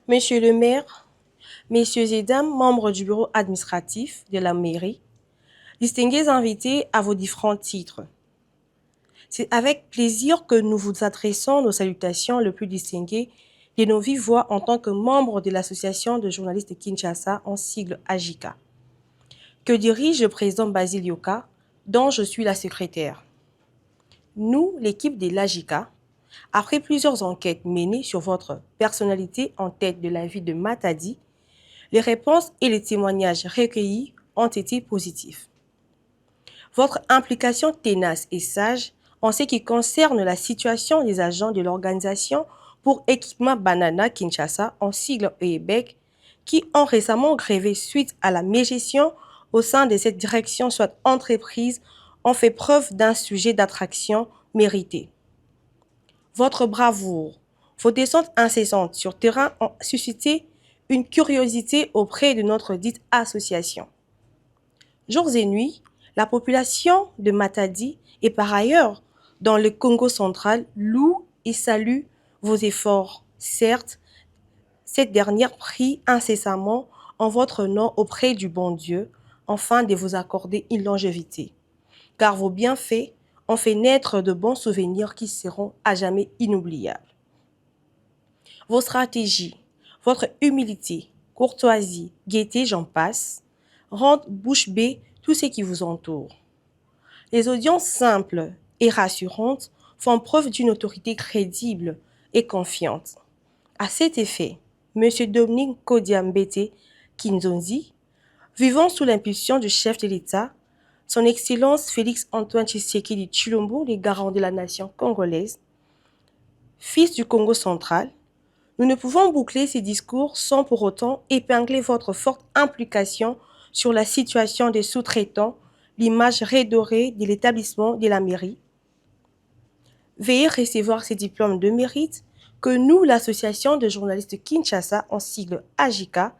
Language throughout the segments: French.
Monsieur le maire, messieurs et dames, membres du bureau administratif de la mairie, distingués invités à vos différents titres. C'est avec plaisir que nous vous adressons nos salutations les plus distinguées de nos vives voix en tant que membres de l'Association de journalistes de Kinshasa, en sigle AJICA, que dirige le président Basile Yoka, dont je suis la secrétaire. Nous, l'équipe de l'AJICA, après plusieurs enquêtes menées sur votre personnalité en tête de la ville de Matadi, les réponses et les témoignages recueillis ont été positifs. Votre implication ténace et sage en ce qui concerne la situation des agents de l'organisation pour équipement Banana Kinshasa, en sigle EEBEC, qui ont récemment grévé suite à la mégestion au sein de cette direction soit entreprise, ont fait preuve d'un sujet d'attraction mérité. Votre bravoure, vos descentes incessantes sur terrain ont suscité une curiosité auprès de notre dite association. Jours et nuits, la population de Matadi et par ailleurs dans le Congo central loue et salue vos efforts. Certes, cette dernière prie incessamment en votre nom auprès du bon Dieu, afin de vous accorder une longévité. Car vos bienfaits ont fait naître de bons souvenirs qui seront à jamais inoubliables. Vos stratégies, votre humilité, courtoisie, gaieté, j'en passe, rendent bouche bée tout ce qui vous entoure. Les audiences simples et rassurantes font preuve d'une autorité crédible et confiante. À cet effet, M. Dominique Kodiambete Kinzonzi, vivant sous l'impulsion du chef de l'État, son Excellence Félix-Antoine Tshisekedi Tshilombo, le garant de la nation congolaise, fils du Congo central, nous ne pouvons boucler ces discours sans pour autant épingler votre forte implication sur la situation des sous-traitants, l'image redorée de l'établissement de la mairie. Veuillez recevoir ces diplômes de mérite que nous, l'association de journalistes Kinshasa, en sigle AJICA,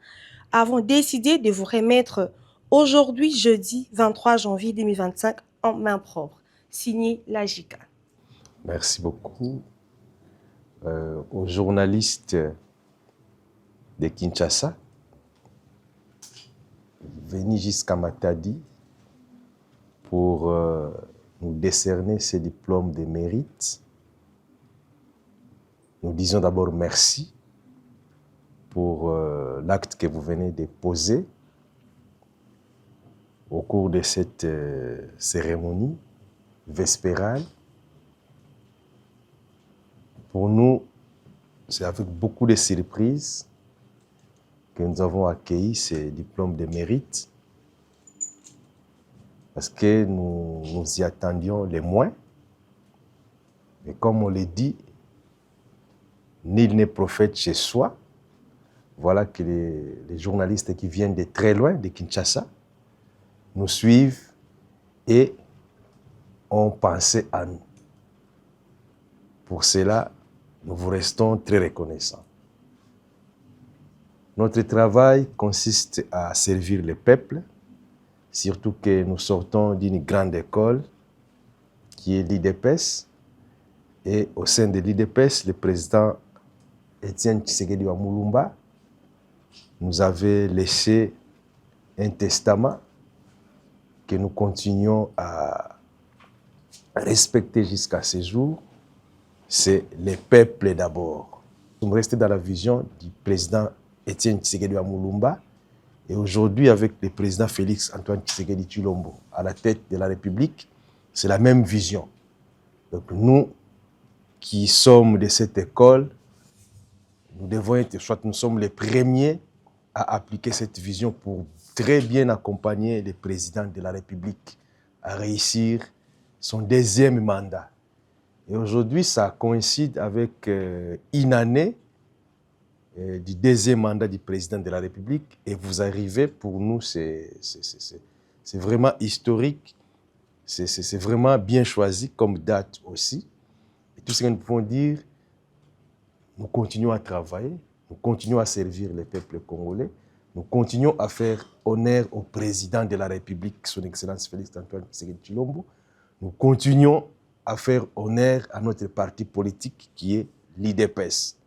avons décidé de vous remettre aujourd'hui, jeudi 23 janvier 2025, en main propre. Signé l'AJICA. Merci beaucoup aux journalistes de Kinshasa, venus jusqu'à Matadi pour nous décerner ces diplômes de mérite. Nous disons d'abord merci pour l'acte que vous venez de poser au cours de cette cérémonie vespérale. Pour nous, c'est avec beaucoup de surprises que nous avons accueilli ces diplômes de mérite parce que nous y attendions les moins. Et comme on le dit, nul n'est prophète chez soi. Voilà que les journalistes qui viennent de très loin, de Kinshasa, nous suivent et ont pensé à nous. Pour cela, nous vous restons très reconnaissants. Notre travail consiste à servir le peuple, surtout que nous sortons d'une grande école qui est l'IDPS. Et au sein de l'IDPS, le président Étienne Tshisekedi Mulumba nous avait laissé un testament que nous continuons à respecter jusqu'à ce jour. C'est le peuple d'abord. Nous sommes restés dans la vision du président Étienne Tshisekedi Mulumba et aujourd'hui avec le président Félix-Antoine Tshisekedi Tshilombo à la tête de la République, c'est la même vision. Donc nous qui sommes de cette école, nous devons être, soit nous sommes les premiers à appliquer cette vision pour très bien accompagner le président de la République à réussir son deuxième mandat. Et aujourd'hui, ça coïncide avec une année du deuxième mandat du président de la République. Et vous arrivez, pour nous, c'est vraiment historique. C'est vraiment bien choisi comme date aussi. Et tout ce que nous pouvons dire, nous continuons à travailler, nous continuons à servir le peuple congolais, nous continuons à faire honneur au président de la République, son Excellence Félix-Antoine Tshisekedi Tshilombo. Nous continuons à faire honneur à notre parti politique qui est l'IDPS.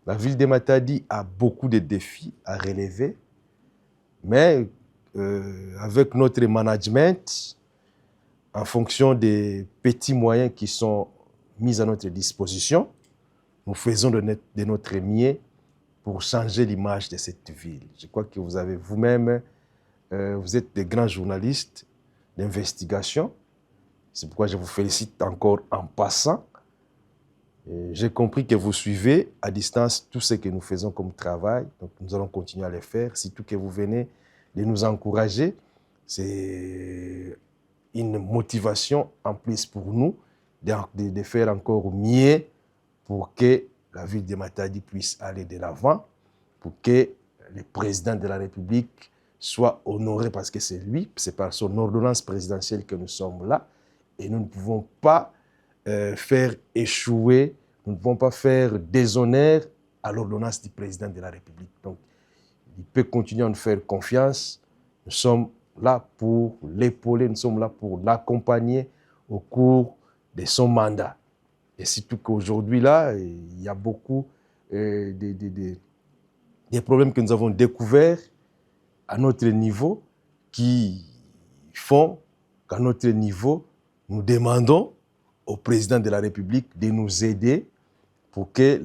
La ville de Matadi a beaucoup de défis à relever, mais avec notre management, en fonction des petits moyens qui sont mis à notre disposition, nous faisons de notre mieux pour changer l'image de cette ville. Je crois que vous avez vous-même, vous êtes des grands journalistes d'investigation. C'est pourquoi je vous félicite encore en passant. J'ai compris que vous suivez à distance tout ce que nous faisons comme travail. Donc nous allons continuer à le faire. Surtout que vous venez de nous encourager. C'est une motivation en plus pour nous de faire encore mieux pour que la ville de Matadi puisse aller de l'avant, pour que le président de la République soit honoré parce que c'est lui, c'est par son ordonnance présidentielle que nous sommes là. Et nous ne pouvons pas faire échouer, nous ne pouvons pas faire déshonneur à l'ordonnance du président de la République. Donc, il peut continuer à nous faire confiance. Nous sommes là pour l'épauler, nous sommes là pour l'accompagner au cours de son mandat. Et surtout qu'aujourd'hui, là, il y a beaucoup des problèmes que nous avons découverts à notre niveau qui font qu'à notre niveau, nous demandons au président de la République de nous aider pour que,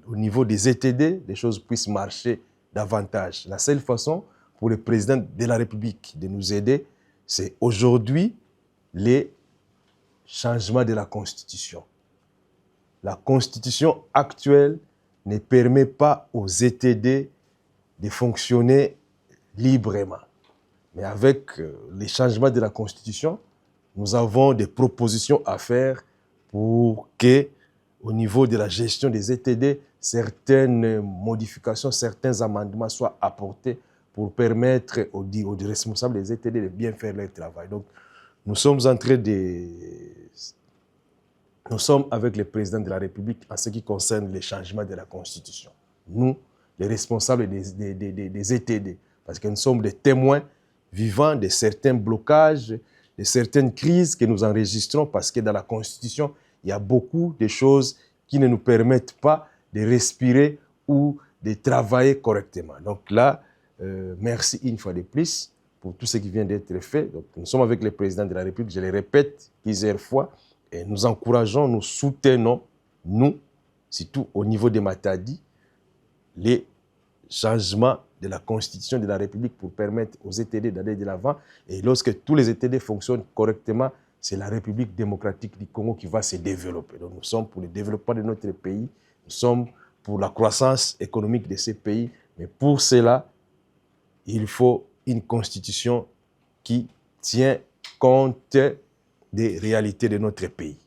au niveau des ETD, les choses puissent marcher davantage. La seule façon pour le président de la République de nous aider, c'est aujourd'hui les changements de la Constitution. La Constitution actuelle ne permet pas aux ETD de fonctionner librement. Mais avec les changements de la Constitution, nous avons des propositions à faire pour que, au niveau de la gestion des ETD, certaines modifications, certains amendements soient apportés pour permettre aux responsables des ETD de bien faire leur travail. Donc, nous sommes en train de... Nous sommes avec le président de la République en ce qui concerne les changements de la Constitution. Nous, les responsables des ETD, parce que nous sommes des témoins vivants de certains blocages, de certaines crises que nous enregistrons, parce que dans la Constitution, il y a beaucoup de choses qui ne nous permettent pas de respirer ou de travailler correctement. Donc là, merci une fois de plus pour tout ce qui vient d'être fait. Donc, nous sommes avec le président de la République, je le répète plusieurs fois, et nous encourageons, nous soutenons, nous, surtout au niveau de Matadi, les changements de la Constitution de la République pour permettre aux ETD d'aller de l'avant. Et lorsque tous les ETD fonctionnent correctement, c'est la République démocratique du Congo qui va se développer. Donc nous sommes pour le développement de notre pays, nous sommes pour la croissance économique de ces pays. Mais pour cela, il faut une Constitution qui tient compte des réalités de notre pays.